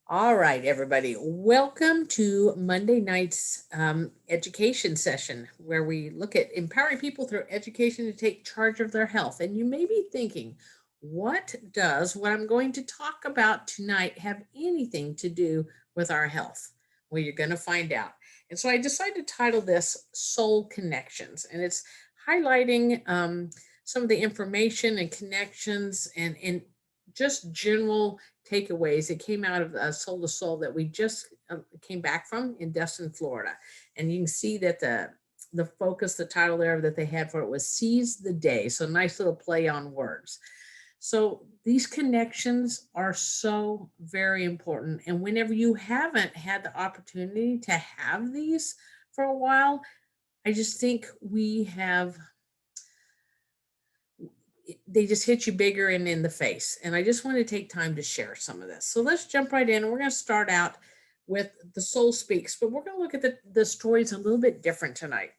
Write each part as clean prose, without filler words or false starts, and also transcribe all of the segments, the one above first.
All right, everybody. Welcome to Monday night's education session where we look at empowering people through education to take charge of their health. And you may be thinking, what does what I'm going to talk about tonight have anything to do with our health? Well, you're going to find out. And so I decided to title this Soul Connections, and it's highlighting some of the information and connections and just general takeaways that came out of Soul to Soul that we just came back from in Destin, Florida. And you can see that the focus, the title there that they had for it was Seize the Day. So nice little play on words. So these connections are so very important. And whenever you haven't had the opportunity to have these for a while, I just think they just hit you bigger and in the face. And I just want to take time to share some of this. So let's jump right in. And we're going to start out with the Soul Speaks, but we're going to look at the stories a little bit different tonight.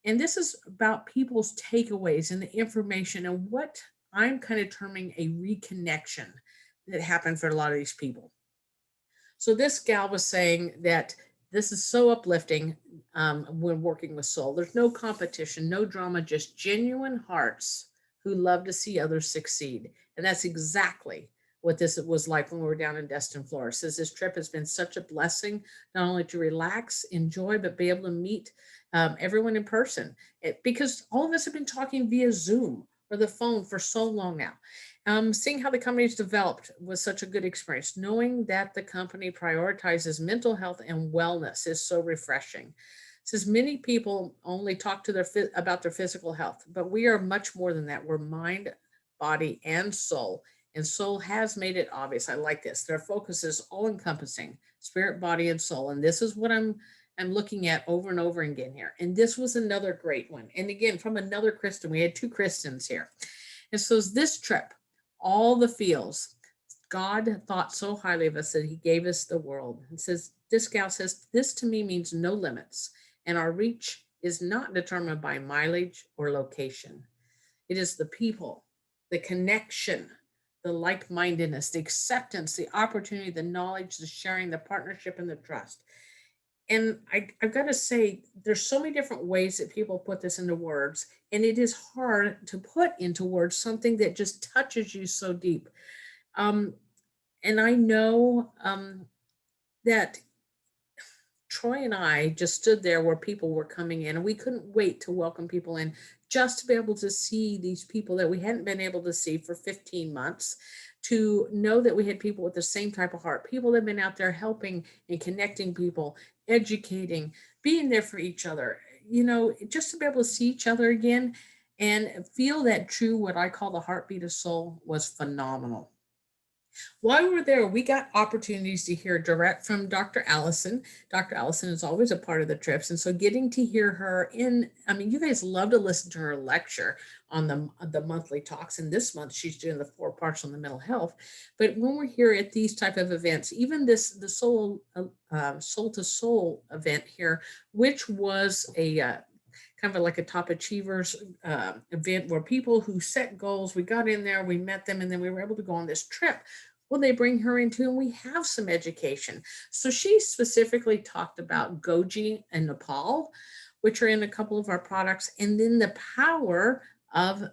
And this is about people's takeaways and the information and what I'm kind of terming a reconnection that happened for a lot of these people. So this gal was saying that this is so uplifting when working with soul. There's no competition, no drama, just genuine hearts who love to see others succeed. And that's exactly what this was like when we were down in Destin, Florida. Says this trip has been such a blessing, not only to relax, enjoy, but be able to meet everyone in person. Because all of us have been talking via Zoom or the phone for so long now. Seeing how the company's developed was such a good experience. Knowing that the company prioritizes mental health and wellness is so refreshing. It says many people only talk to about their physical health, but we are much more than that. We're mind, body, and soul. And soul has made it obvious. I like this. Their focus is all encompassing, spirit, body, and soul. And this is what I'm looking at over and over again here. And this was another great one. And again, from another Kristen, we had two Kristens here. And so this trip, all the feels. God thought so highly of us that he gave us the world. And says, this gal says, this to me means no limits. And our reach is not determined by mileage or location. It is the people, the connection, the like mindedness, the acceptance, the opportunity, the knowledge, the sharing, the partnership, and the trust. And I've got to say, there's so many different ways that people put this into words, and it is hard to put into words something that just touches you so deep. Um, and I know that Troy and I just stood there where people were coming in, and we couldn't wait to welcome people in just to be able to see these people that we hadn't been able to see for 15 months, to know that we had people with the same type of heart, people that have been out there helping and connecting people, educating, being there for each other, just to be able to see each other again and feel that true, what I call the heartbeat of soul, was phenomenal. While we were there, we got opportunities to hear direct from Dr. Allison. Dr. Allison is always a part of the trips. And so getting to hear her you guys love to listen to her lecture on the monthly talks. And this month she's doing the 4 parts on the mental health. But when we're here at these type of events, even the soul to soul event here, which was a kind of like a top achievers event where people who set goals, we got in there, we met them, and then we were able to go on this trip. Well, they bring her into, and we have some education. So she specifically talked about goji and Nepal, which are in a couple of our products, and then the power of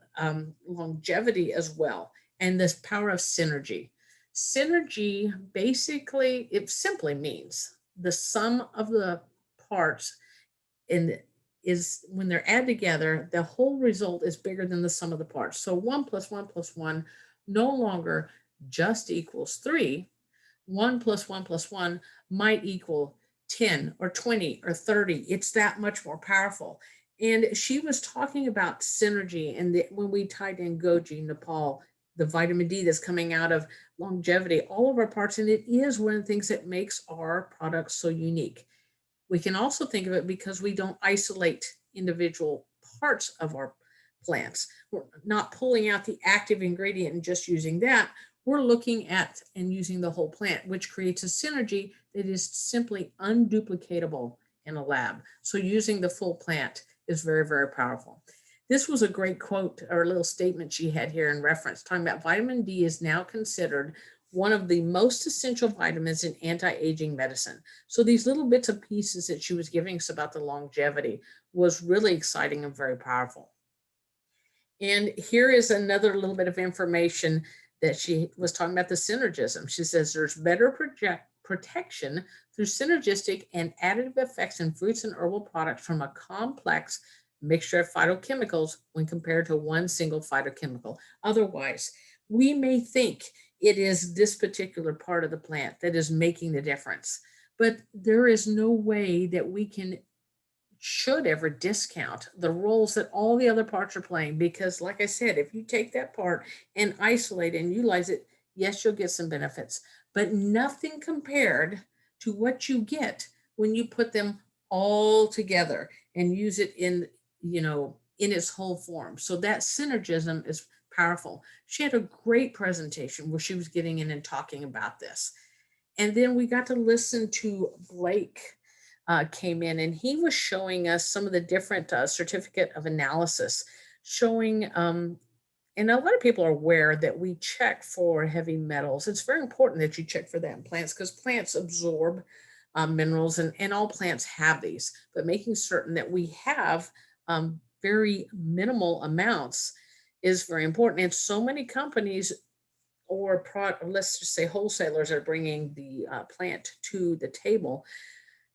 longevity as well, and this power of synergy. Synergy basically, it simply means the sum of the parts and is when they're added together, the whole result is bigger than the sum of the parts. So 1 plus 1 plus 1 no longer just equals 3. 1 plus 1 plus 1 might equal 10 or 20 or 30. It's that much more powerful. And she was talking about synergy, and when we tied in goji, Nepal, the vitamin D that's coming out of longevity, all of our parts, and it is one of the things that makes our products so unique. We can also think of it because we don't isolate individual parts of our plants. We're not pulling out the active ingredient and just using that. We're looking at and using the whole plant, which creates a synergy that is simply unduplicatable in a lab. So using the full plant is very, very powerful. This was a great quote or a little statement she had here in reference, talking about vitamin D is now considered one of the most essential vitamins in anti-aging medicine. So these little bits and pieces that she was giving us about the longevity was really exciting and very powerful. And here is another little bit of information that she was talking about the synergism. She says there's better protection through synergistic and additive effects in fruits and herbal products from a complex mixture of phytochemicals when compared to one single phytochemical. Otherwise, we may think it is this particular part of the plant that is making the difference, but there is no way that we can should ever discount the roles that all the other parts are playing, because like I said, if you take that part and isolate and utilize it, yes, you'll get some benefits, but nothing compared to what you get when you put them all together and use it in, in its whole form. So that synergism is powerful. She had a great presentation where she was getting in and talking about this. And then we got to listen to Blake came in, and he was showing us some of the different certificate of analysis, showing, and a lot of people are aware that we check for heavy metals. It's very important that you check for that in plants because plants absorb minerals, and all plants have these, but making certain that we have very minimal amounts is very important. And so many companies or let's just say wholesalers are bringing the plant to the table,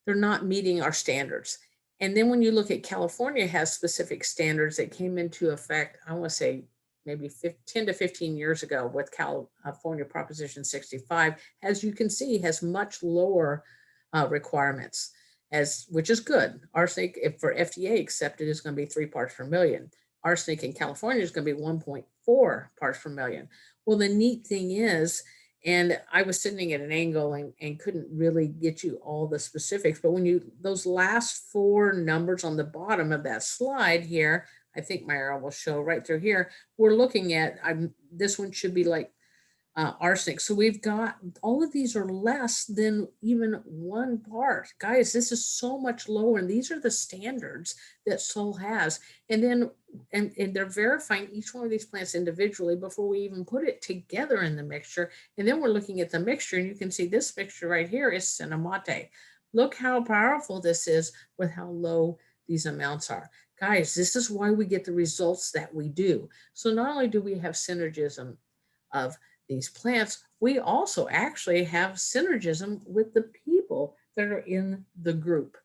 they're not meeting our standards. And then when you look at California has specific standards that came into effect, I want to say maybe 10 to 15 years ago with California Proposition 65, as you can see, has much lower requirements, which is good. Arsenic, if for FDA accepted, is going to be 3 parts per million. Arsenic in California is going to be 1.4 parts per million. Well, the neat thing is, and I was sitting at an angle and couldn't really get you all the specifics, but when those last 4 numbers on the bottom of that slide here, I think my arrow will show right through here, we're looking at, this one should be like arsenic. So we've got, all of these are less than even 1 part. Guys, this is so much lower, and these are the standards that Solle has. And then, and they're verifying each one of these plants individually before we even put it together in the mixture. And then we're looking at the mixture, and you can see this mixture right here is cinnamate. Look how powerful this is with how low these amounts are. Guys, this is why we get the results that we do. So not only do we have synergism of these plants, we also actually have synergism with the people that are in the group.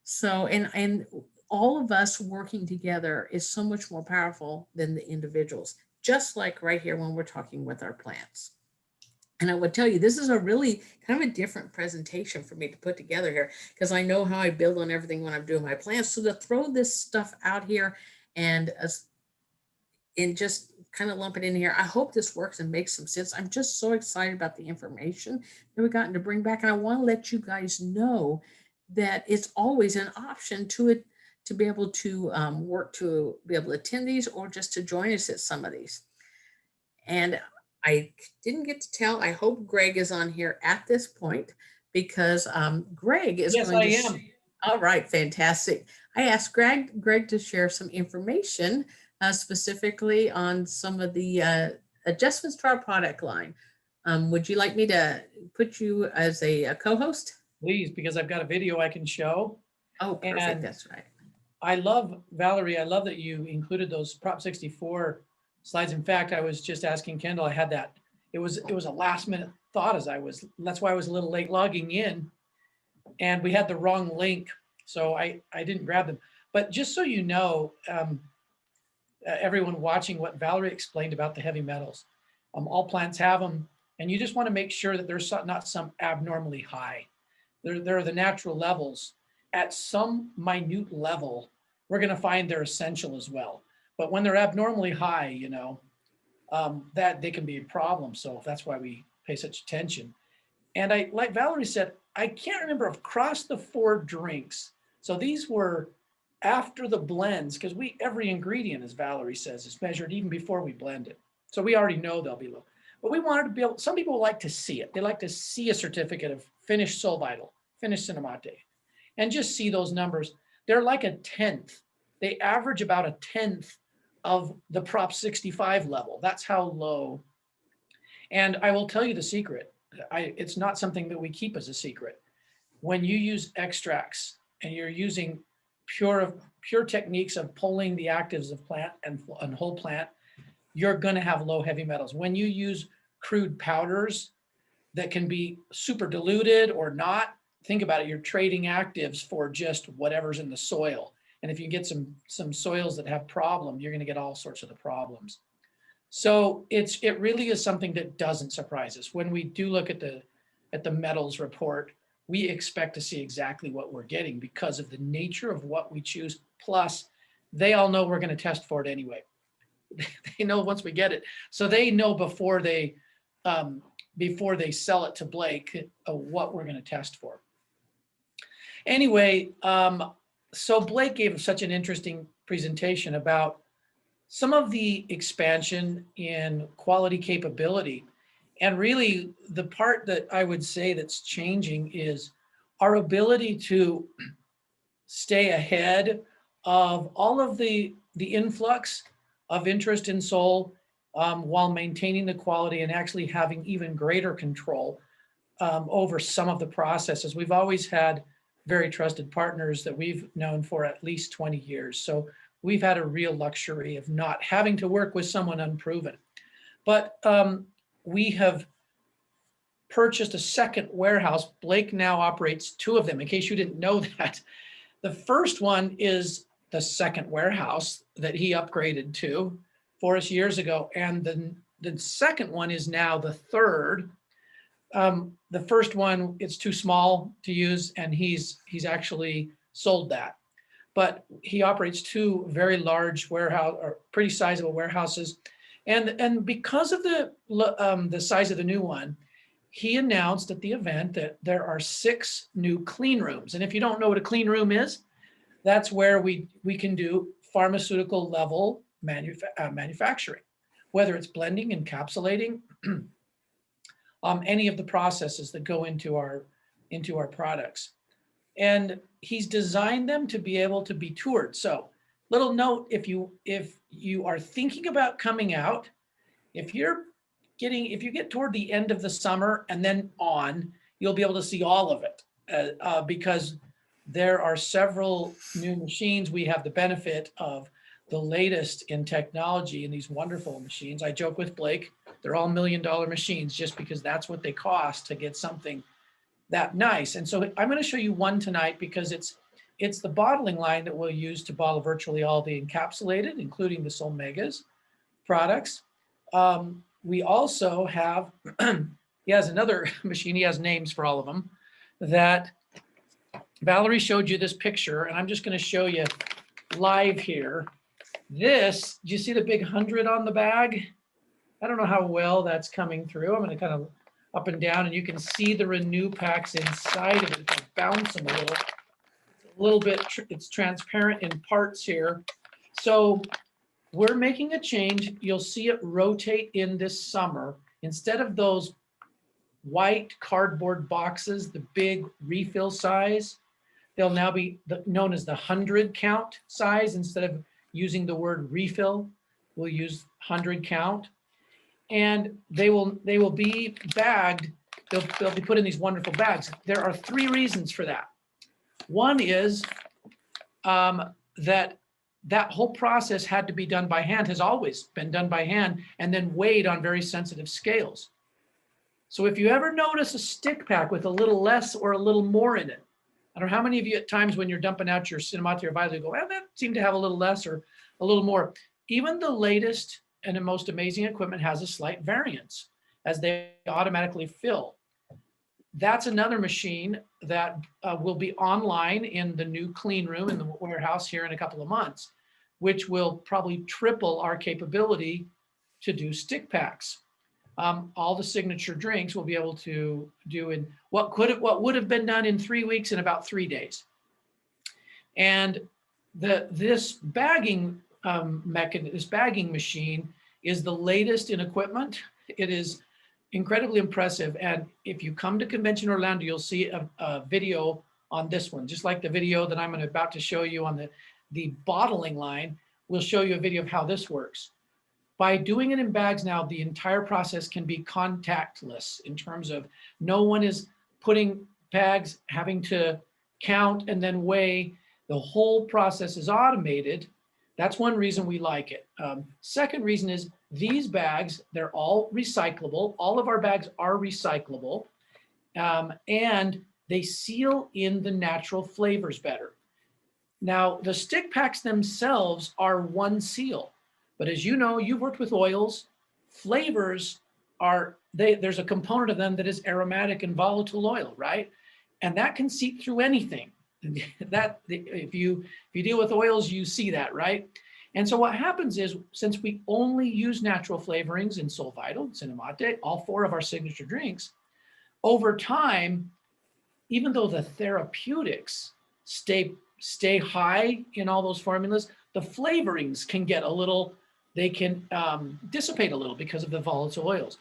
So, and all of us working together is so much more powerful than the individuals, just like right here when we're talking with our plants. And I would tell you, this is a really kind of a different presentation for me to put together here, because I know how I build on everything when I'm doing my plants. So to throw this stuff out here and just kind of lump it in here, I hope this works and makes some sense. I'm just so excited about the information that we've gotten to bring back. And I want to let you guys know that it's always an option to be able to work to be able to attend these, or just to join us at some of these. And I didn't get to tell, I hope Greg is on here at this point, because Greg is Yes, going I to. am. All right, fantastic. I asked Greg to share some information specifically on some of the adjustments to our product line. Would you like me to put you as a co-host? Please, because I've got a video I can show. Oh, perfect. And That's right. I love, Valerie, I love that you included those Prop 64 slides. In fact, I was just asking Kendall, I had that. It was a last minute thought that's why I was a little late logging in, and we had the wrong link. So I didn't grab them. But just so you know, everyone watching, what Valerie explained about the heavy metals, all plants have them, and you just want to make sure that there's not some abnormally high. There are the natural levels. At some minute level, we're going to find they're essential as well. But when they're abnormally high, that they can be a problem. So that's why we pay such attention. And like Valerie said, I can't remember across the 4 drinks. So these were after the blends, because every ingredient, as Valerie says, is measured even before we blend it. So we already know they'll be low. But we wanted to build, some people like to see it. They like to see a certificate of finished Solle Vital, finished cinnamate, and just see those numbers. They're like a 10th. They average about a 10th of the Prop 65 level. That's how low. And I will tell you the secret. It's not something that we keep as a secret. When you use extracts and you're using pure techniques of pulling the actives of plant and whole plant, you're going to have low heavy metals. When you use crude powders that can be super diluted or not, think about it, you're trading actives for just whatever's in the soil. And if you get some soils that have problems, you're going to get all sorts of the problems. So it really is something that doesn't surprise us. When we do look at the metals report, we expect to see exactly what we're getting because of the nature of what we choose. Plus, they all know we're going to test for it anyway. They know once we get it, so they know before they sell it to Blake what we're going to test for. Anyway, so Blake gave such an interesting presentation about some of the expansion in quality capability. And really the part that I would say that's changing is our ability to stay ahead of all of the influx of interest in Solle while maintaining the quality and actually having even greater control over some of the processes. We've always had very trusted partners that we've known for at least 20 years. So we've had a real luxury of not having to work with someone unproven. But we have purchased a second warehouse. Blake now operates two of them, in case you didn't know that. The first one is the second warehouse that he upgraded to for us years ago. And the second one is now the third. The first one, it's too small to use, and he's actually sold that. But he operates two very large warehouse, or pretty sizable warehouses. And because of the size of the new one, he announced at the event that there are 6 new clean rooms. And if you don't know what a clean room is, that's where we can do pharmaceutical level manufacturing, whether it's blending, encapsulating, any of the processes that go into our products. And he's designed them to be able to be toured. So little note, if you are thinking about coming out, if you get toward the end of the summer and then on, you'll be able to see all of it because there are several new machines. We have the benefit of the latest in technology in these wonderful machines. I joke with Blake, they're all $1 million machines just because that's what they cost to get something that nice. And so I'm going to show you one tonight because it's the bottling line that we'll use to bottle virtually all the encapsulated, including the Solle Megas products. We also have, he has another machine, he has names for all of them, that Valerie showed you this picture, and I'm just going to show you live here. This, do you see the big 100 on the bag? I don't know how well that's coming through. I'm going to kind of up and down, and you can see the renew packs inside of it. If I bounce them a little bit, it's transparent in parts here. So we're making a change. You'll see it rotate in this summer. Instead of those white cardboard boxes, the big refill size, they'll now be known as the 100 count size. Instead of using the word refill, we'll use 100 count. And they will be bagged. They'll be put in these wonderful bags. There are 3 reasons for that. One is that whole process had to be done by hand, has always been done by hand, and then weighed on very sensitive scales. So if you ever notice a stick pack with a little less or a little more in it, I don't know how many of you at times when you're dumping out your Cinemati or Valerie go, well, that seemed to have a little less or a little more. Even the latest and the most amazing equipment has a slight variance as they automatically fill. That's another machine that will be online in the new clean room in the warehouse here in a couple of months, which will probably triple our capability to do stick packs. All the signature drinks we'll be able to do in what would have been done in 3 weeks in about 3 days. And this bagging this bagging machine is the latest in equipment. It is incredibly impressive. And if you come to Convention Orlando, you'll see a video on this one, just like the video that I'm about to show you on the bottling line. We'll show you a video of how this works. By doing it in bags now, the entire process can be contactless in terms of no one is putting bags, having to count and then weigh. The whole process is automated. That's one reason we like it. Second reason is these bags, they're all recyclable. All of our bags are recyclable, and they seal in the natural flavors better. Now, the stick packs themselves are one seal, but as you know, you've worked with oils, flavors are, there's a component of them that is aromatic and volatile oil, right? And that can seep through anything. That if you deal with oils, you see that, right? And so what happens is, since we only use natural flavorings in Sol Vital, Cinnamate, all 4 of our signature drinks, over time, even though the therapeutics stay high in all those formulas, the flavorings can get a little, they can dissipate a little because of the volatile oils.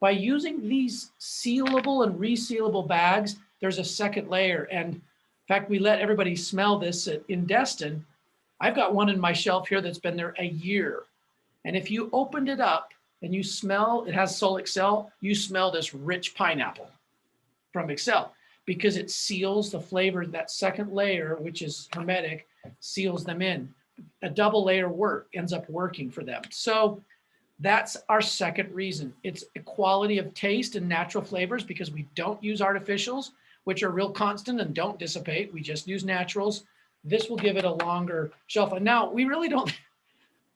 By using these sealable and resealable bags, there's a second layer. And in fact, we let everybody smell this in Destin. I've got one in my shelf here that's been there a year. And if you opened it up and you smell, it has Sol Excel, you smell this rich pineapple from Excel, because it seals the flavor. That second layer, which is hermetic, seals them in. A double layer ends up working for them. So that's our second reason. It's equality of taste and natural flavors, because we don't use artificials, which are real constant and don't dissipate. We just use naturals. This will give it a longer shelf. And now we really don't,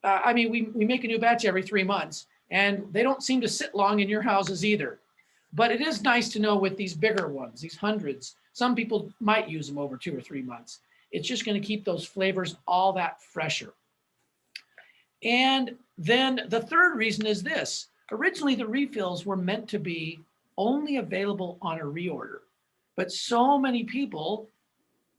I mean, we make a new batch every 3 months, and they don't seem to sit long in your houses either. But it is nice to know with these bigger ones, these hundreds, some people might use them over 2 or 3 months. It's just going to keep those flavors all that fresher. And then the third reason is this. Originally, the refills were meant to be only available on a reorder. But so many people,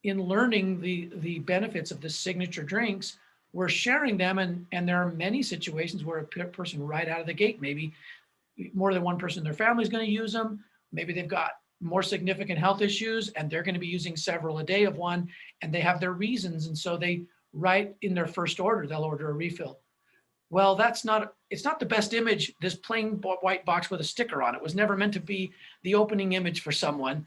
in learning the benefits of the signature drinks, were sharing them. And there are many situations where a person right out of the gate, maybe more than one person in their family is going to use them. Maybe they've got more significant health issues and they're going to be using several a day of one, and they have their reasons. And so they, right in their first order, they'll order a refill. Well, it's not the best image, this plain white box with a sticker on it. Was never meant to be the opening image for someone.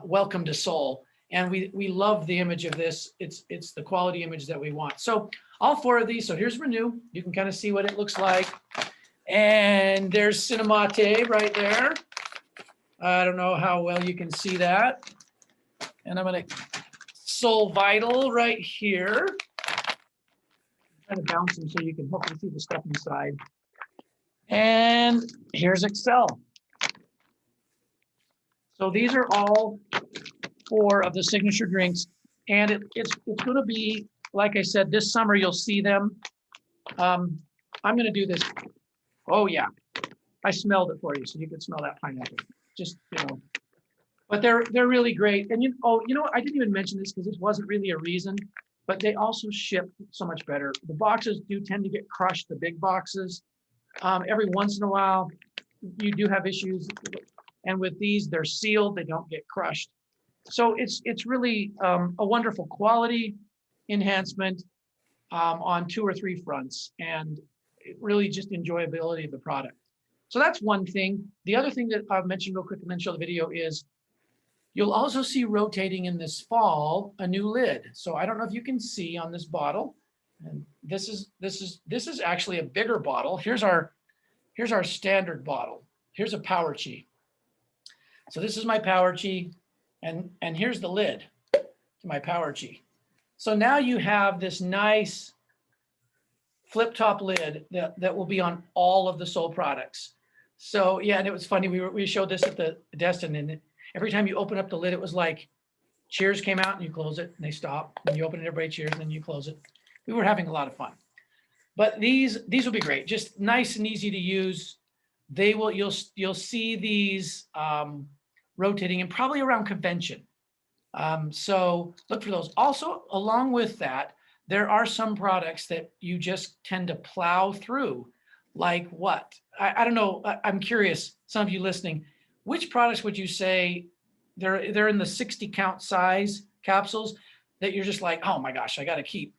Welcome to Sol. And we love the image of this. It's the quality image that we want. So all 4 of these. So here's Renew. You can kind of see what it looks like. And there's Cinnamate right there. I don't know how well you can see that. And I'm going to Sol Vital right here. Kind of bounce them so you can hopefully see the stuff inside. And here's Excel. So these are all 4 of the signature drinks. And it's going to be, like I said, this summer you'll see them. I'm going to do this. Oh yeah, I smelled it for you, so you can smell that pineapple. Just, but they're really great. And I didn't even mention this because this wasn't really a reason, but they also ship so much better. The boxes do tend to get crushed, the big boxes. Every once in a while, you do have issues. And with these, they're sealed, they don't get crushed. So it's really a wonderful quality enhancement on 2 or 3 fronts, and really just enjoyability of the product. So that's one thing. The other thing that I've mentioned real quick and then show the video is you'll also see rotating in this fall a new lid. So I don't know if you can see on this bottle, and this is actually a bigger bottle. Here's our standard bottle. Here's a Power Chi. So this is my Power Chi, and here's the lid to my Power Chi. So now you have this nice flip top lid that will be on all of the Sol products. So yeah, and it was funny, we showed this at the Destin, and every time you open up the lid, it was like cheers came out and you close it and they stop, and you open it, everybody cheers, and then you close it. We were having a lot of fun. But these will be great, just nice and easy to use. You'll see these rotating and probably around convention. So look for those. Also, along with that, there are some products that you just tend to plow through. Like what? I don't know. I'm curious, some of you listening, which products would you say they're in the 60 count size capsules that you're just like, oh my gosh, I got to keep?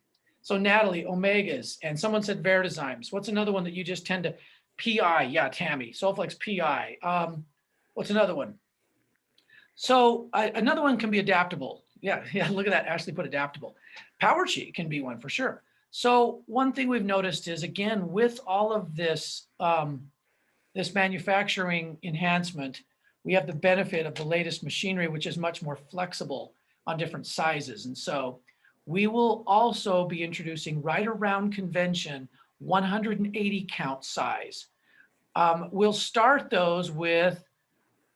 So Natalie, omegas, and someone said Vertizymes. What's another one that you just tend to, PI, yeah, Tammy, Solflex PI. What's another one? So another one can be adaptable. Yeah, look at that, Ashley put adaptable. Power Sheet can be one for sure. So one thing we've noticed is, again, with all of this, this manufacturing enhancement, we have the benefit of the latest machinery, which is much more flexible on different sizes. And so we will also be introducing right around convention 180 count size. We'll start those with,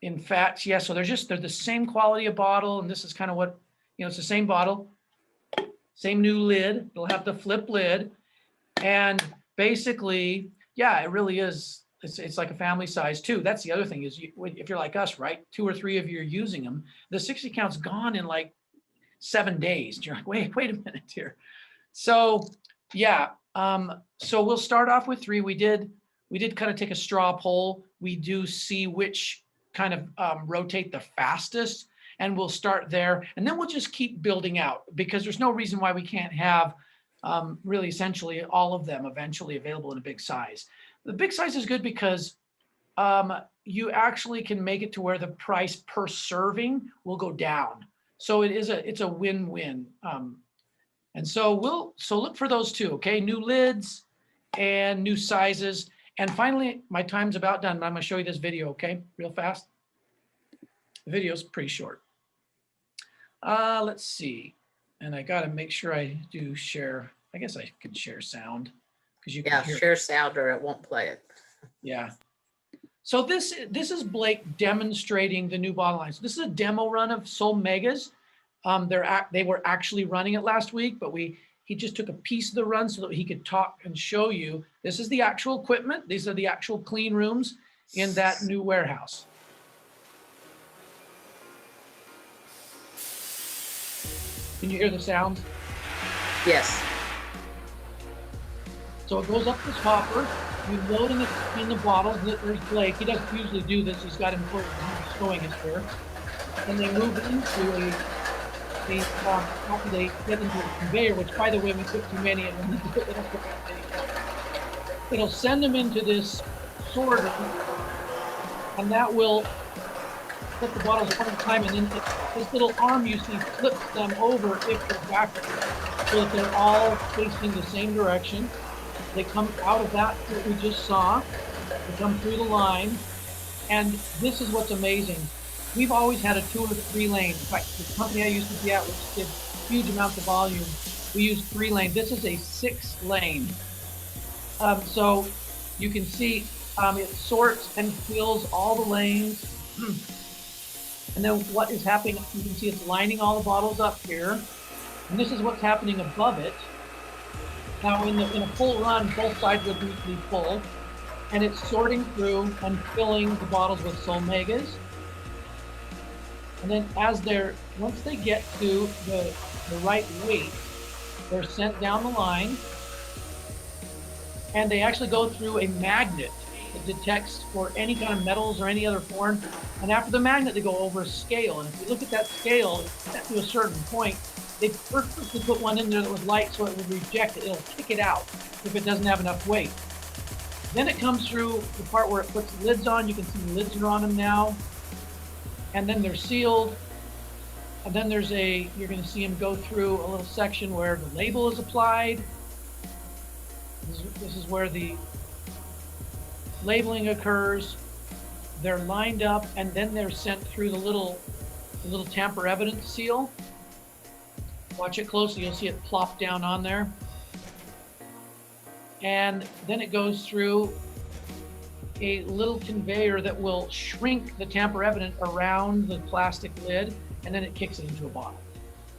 in fact, yeah, so they're the same quality of bottle, and this is kind of what, it's the same bottle, same new lid. It'll have the flip lid, and basically, yeah, it really is. It's like a family size too. That's the other thing is, if you're like us, right, 2 or 3 of you are using them, the 60 count's gone in like 7 days. You're like, wait a minute here. So yeah, so we'll start off with 3. We did kind of take a straw poll. We do see which kind of rotate the fastest, and we'll start there, and then we'll just keep building out, because there's no reason why we can't have really essentially all of them eventually available in a big size. The big size is good because you actually can make it to where the price per serving will go down. So it's a win-win. And so look for those 2, okay? New lids and new sizes. And finally, my time's about done, but I'm gonna show you this video, okay? Real fast. The video's pretty short. Let's see. And I gotta make sure I do share. I guess I can share sound, because you can hear. Share sound or it won't play it. Yeah. So this is Blake demonstrating the new bottle line. So this is a demo run of Solle Megas. They were actually running it last week, but he just took a piece of the run so that he could talk and show you. This is the actual equipment. These are the actual clean rooms in that new warehouse. Can you hear the sound? Yes. So it goes up this hopper. You load in the bottles. There's Blake. He doesn't usually do this. He's got important showing us here. And they move into they get into a conveyor, which, by the way, we put too many in. It'll send them into this sorter, and that will put the bottles one at a time, and then this little arm you see flips them over if they're backwards, so that they're all facing the same direction. They come out of that we just saw. They come through the line, and this is what's amazing. We've always had a 2 or 3 lane. In fact, the company I used to be at, which did huge amounts of volume, we used 3 lane. This is a 6 lane. So you can see it sorts and fills all the lanes. And then what is happening, you can see it's lining all the bottles up here. And this is what's happening above it. Now in a full run, both sides would be full. And it's sorting through and filling the bottles with Solle Megas. And then once they get to the right weight, they're sent down the line, and they actually go through a magnet that detects for any kind of metals or any other foreign. And after the magnet, they go over a scale. And if you look at that scale, set to a certain point, they purposely put one in there that was light so it would reject it. It'll kick it out if it doesn't have enough weight. Then it comes through the part where it puts the lids on. You can see the lids are on them now. And then they're sealed. And then you're going to see them go through a little section where the label is applied. This is where the labeling occurs. They're lined up, and then they're sent through the little tamper evidence seal. Watch it closely, you'll see it plop down on there. And then it goes through a little conveyor that will shrink the tamper evident around the plastic lid, and then it kicks it into a bottle.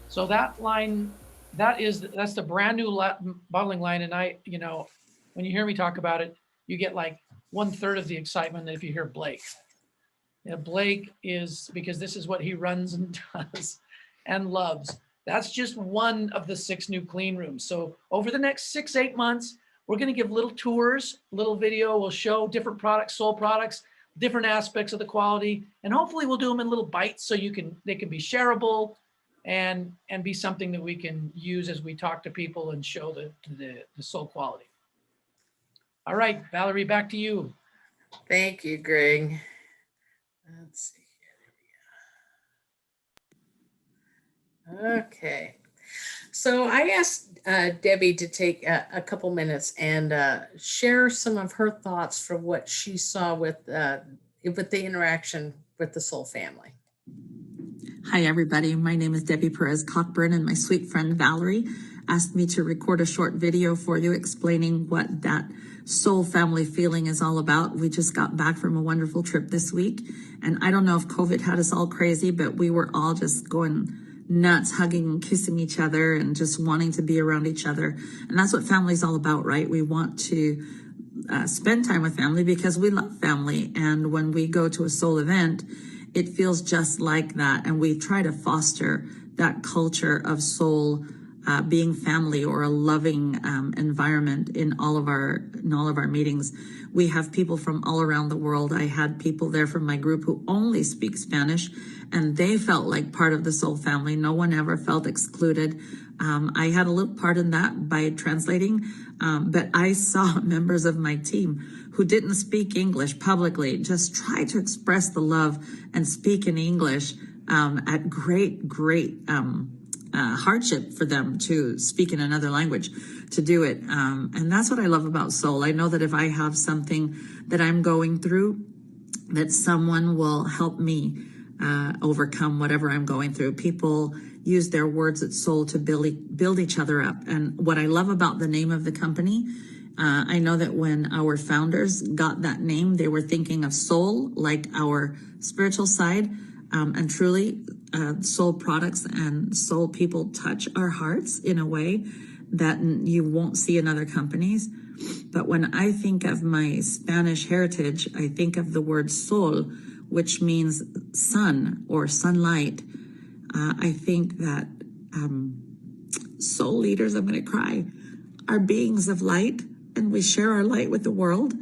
So that line, that's the brand new bottling line. And when you hear me talk about it, you get like 1/3 of the excitement if you hear Blake. Blake is, because this is what he runs and does and loves. That's just one of the 6 new clean rooms. So over the next 6-8 months, we're going to give little tours, little video. We'll show different products, Solle products, different aspects of the quality, and hopefully we'll do them in little bites so they can be shareable. and be something that we can use as we talk to people and show the soul quality. All right, Valerie, back to you. Thank you, Greg. Let's see here. Okay. So I asked Debbie to take a couple minutes and share some of her thoughts for what she saw with the interaction with the Soul family. Hi, everybody. My name is Debbie Perez Cockburn, and my sweet friend Valerie asked me to record a short video for you explaining what that soul family feeling is all about. We just got back from a wonderful trip this week, and I don't know if COVID had us all crazy, but we were all just going nuts, hugging and kissing each other and just wanting to be around each other. And that's what family's all about, right? We want to spend time with family because we love family. And when we go to a soul event, it feels just like that. And we try to foster that culture of soul being family or a loving environment in all of our meetings. We have people from all around the world. I had people there from my group who only speak Spanish, and they felt like part of the soul family. No one ever felt excluded. I had a little part in that by translating, but I saw members of my team who didn't speak English publicly just try to express the love and speak in English at great hardship for them to speak in another language to do it. And that's what I love about soul. I know that if I have something that I'm going through, that someone will help me overcome whatever I'm going through. People use their words at soul to build each other up. And what I love about the name of the company, I know that when our founders got that name, they were thinking of soul, like our spiritual side. And truly, soul products and soul people touch our hearts in a way that you won't see in other companies. But when I think of my Spanish heritage, I think of the word sol, which means sun or sunlight. I think that soul leaders, I'm going to cry, are beings of light, and we share our light with the world,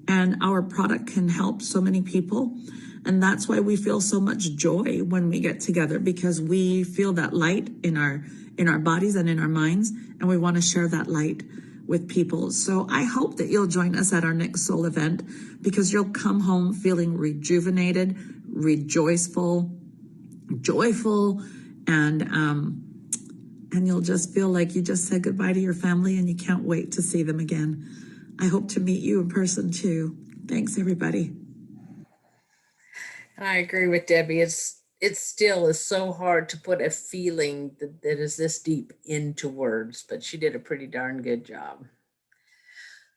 and our product can help so many people. And that's why we feel so much joy when we get together, because we feel that light in our bodies and in our minds, and we want to share that light with people. So I hope that you'll join us at our next soul event, because you'll come home feeling rejuvenated, rejoiceful, joyful, and you'll just feel like you just said goodbye to your family and you can't wait to see them again. I hope to meet you in person too. Thanks, everybody. I agree with Debbie. It still is so hard to put a feeling that is this deep into words, but she did a pretty darn good job.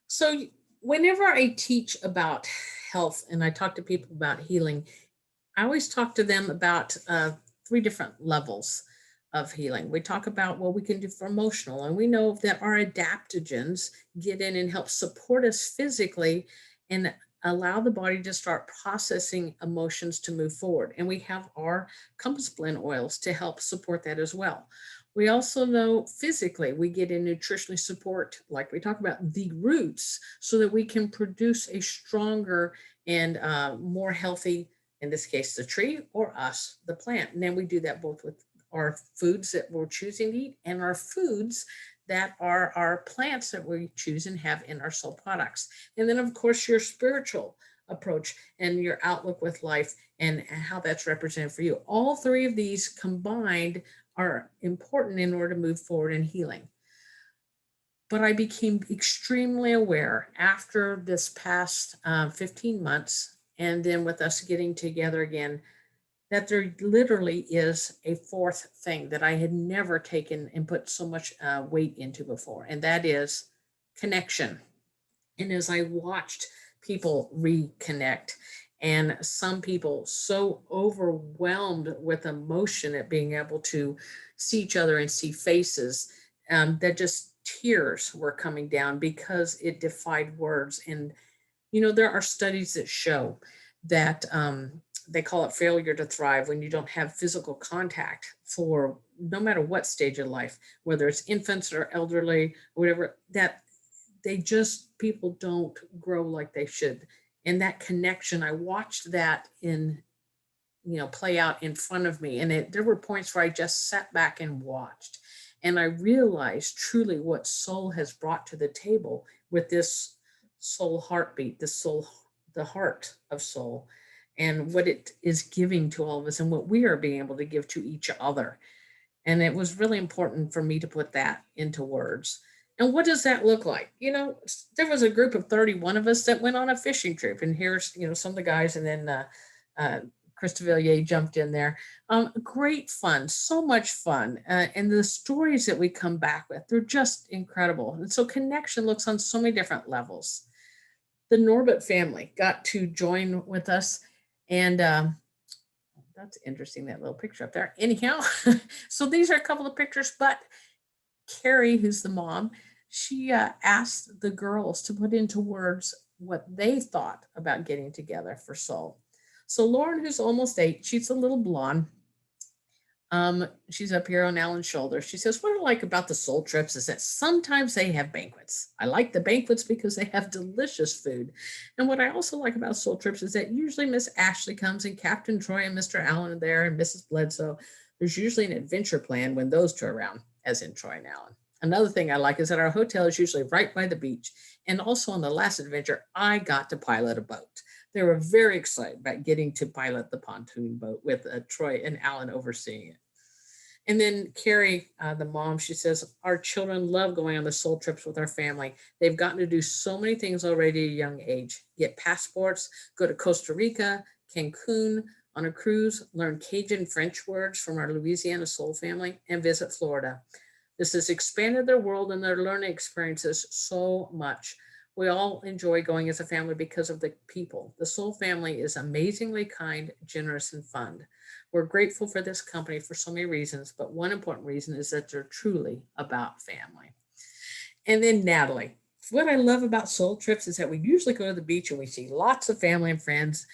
So whenever I teach about health and I talk to people about healing, I always talk to them about three different levels of healing. We talk about what we can do for emotional, and we know that our adaptogens get in and help support us physically and allow the body to start processing emotions to move forward. And we have our compass blend oils to help support that as well. We also know physically we get in nutritionally support, like we talk about the roots, so that we can produce a stronger and more healthy, in this case, the tree, or us, the plant. And then we do that both with our foods that we're choosing to eat and our foods that are our plants that we choose and have in our soul products. And then, of course, your spiritual approach and your outlook with life and how that's represented for you. All three of these combined are important in order to move forward in healing. But I became extremely aware after this past 15 months, and then with us getting together again, that there literally is a fourth thing that I had never taken and put so much weight into before, and that is connection. And as I watched people reconnect, and some people so overwhelmed with emotion at being able to see each other and see faces, that just tears were coming down because it defied words. And there are studies that show that they call it failure to thrive when you don't have physical contact for no matter what stage of life, whether it's infants or elderly or whatever, that people don't grow like they should. And that connection, I watched that in play out in front of me. And there were points where I just sat back and watched. And I realized truly what soul has brought to the table with this soul heartbeat, the heart of soul, and what it is giving to all of us and what we are being able to give to each other. And it was really important for me to put that into words. And what does that look like? There was a group of 31 of us that went on a fishing trip. And here's, some of the guys, and then uh, Krista Villiers jumped in there. Great fun, so much fun. And the stories that we come back with, they're just incredible. And so connection looks on so many different levels. The Norbert family got to join with us. And that's interesting, that little picture up there. Anyhow, so these are a couple of pictures, but Carrie, who's the mom, she asked the girls to put into words what they thought about getting together for Soul. So Lauren, who's almost 8, she's a little blonde. She's up here on Alan's shoulder. She says, what I like about the Soul trips is that sometimes they have banquets. I like the banquets because they have delicious food. And what I also like about Soul trips is that usually Miss Ashley comes and Captain Troy and Mr. Allen are there and Mrs. Bledsoe. There's usually an adventure plan when those two are around, as in Troy and Allen. Another thing I like is that our hotel is usually right by the beach. And also on the last adventure, I got to pilot a boat. They were very excited about getting to pilot the pontoon boat with Troy and Alan overseeing it. And then Carrie, the mom, she says, our children love going on the Soul trips with our family. They've gotten to do so many things already at a young age. Get passports, go to Costa Rica, Cancun on a cruise, learn Cajun French words from our Louisiana Soul family, and visit Florida. This has expanded their world and their learning experiences so much. We all enjoy going as a family because of the people. The Soul family is amazingly kind, generous, and fun. We're grateful for this company for so many reasons, but one important reason is that they're truly about family. And then Natalie. What I love about Soul trips is that we usually go to the beach and we see lots of family and friends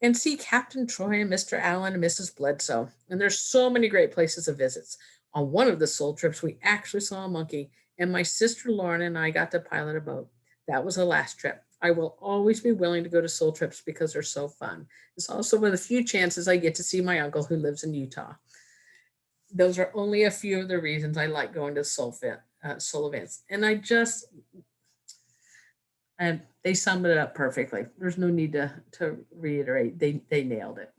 and see Captain Troy and Mr. Allen and Mrs. Bledsoe. And there's so many great places to visit. On one of the Soul trips, we actually saw a monkey, and my sister Lauren and I got to pilot a boat. That was the last trip. I will always be willing to go to Soul trips because they're so fun. It's also one of the few chances I get to see my uncle who lives in Utah. Those are only a few of the reasons I like going to Soul events. And they summed it up perfectly. There's no need to reiterate. They nailed it.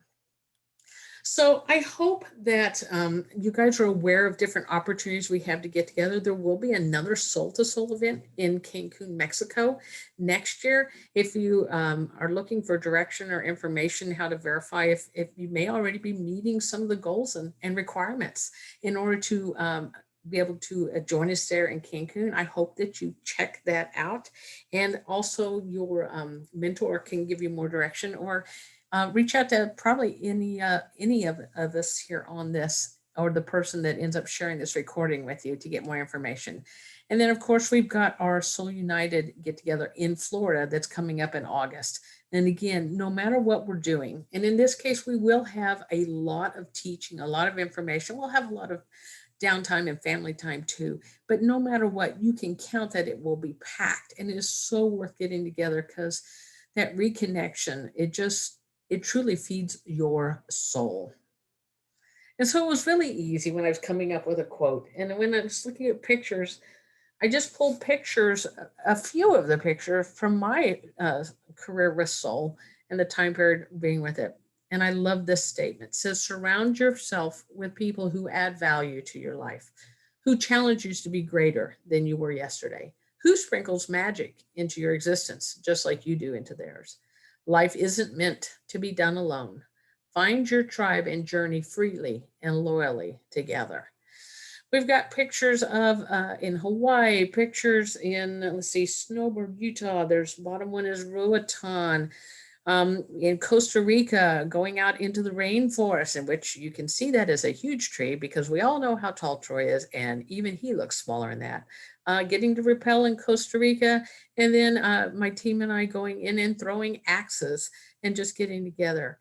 So I hope that you guys are aware of different opportunities we have to get together. There will be another Soul to Soul event in Cancun, Mexico next year. If you are looking for direction or information how to verify if you may already be meeting some of the goals and requirements in order to be able to join us there in Cancun. I hope that you check that out. And also your mentor can give you more direction, or reach out to probably any of us here on this, or the person that ends up sharing this recording with you to get more information. And then, of course, we've got our Soul United get together in Florida that's coming up in August. And again, no matter what we're doing, and in this case, we will have a lot of teaching, a lot of information. We'll have a lot of downtime and family time too. But no matter what, you can count that it will be packed. And it is so worth getting together because that reconnection, it truly feeds your soul. And so it was really easy when I was coming up with a quote. And when I was looking at pictures, I just pulled pictures, a few of the pictures from my career with Soul and the time period being with it. And I love this statement. It says, surround yourself with people who add value to your life, who challenge you to be greater than you were yesterday, who sprinkles magic into your existence, just like you do into theirs. Life isn't meant to be done alone. Find your tribe and journey freely and loyally together. We've got pictures of in Hawaii, pictures in, let's see, Snowbird, Utah. There's bottom one is Roatan. In Costa Rica, going out into the rainforest, in which you can see that as a huge tree because we all know how tall Troy is, and even he looks smaller in that. Getting to rappel in Costa Rica, and then my team and I going in and throwing axes and just getting together.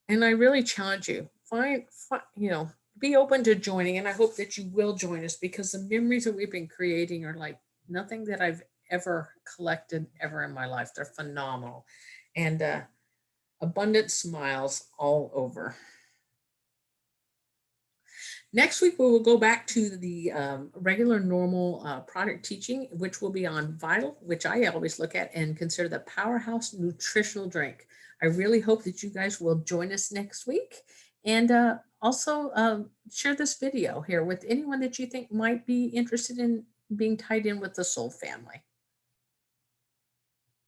And I really challenge you, be open to joining, and I hope that you will join us because the memories that we've been creating are like nothing that I've ever collected ever in my life. They're phenomenal. And Abundant smiles all over. Next week, we will go back to the regular normal product teaching, which will be on Vital, which I always look at and consider the powerhouse nutritional drink. I really hope that you guys will join us next week. And also share this video here with anyone that you think might be interested in being tied in with the Soul family.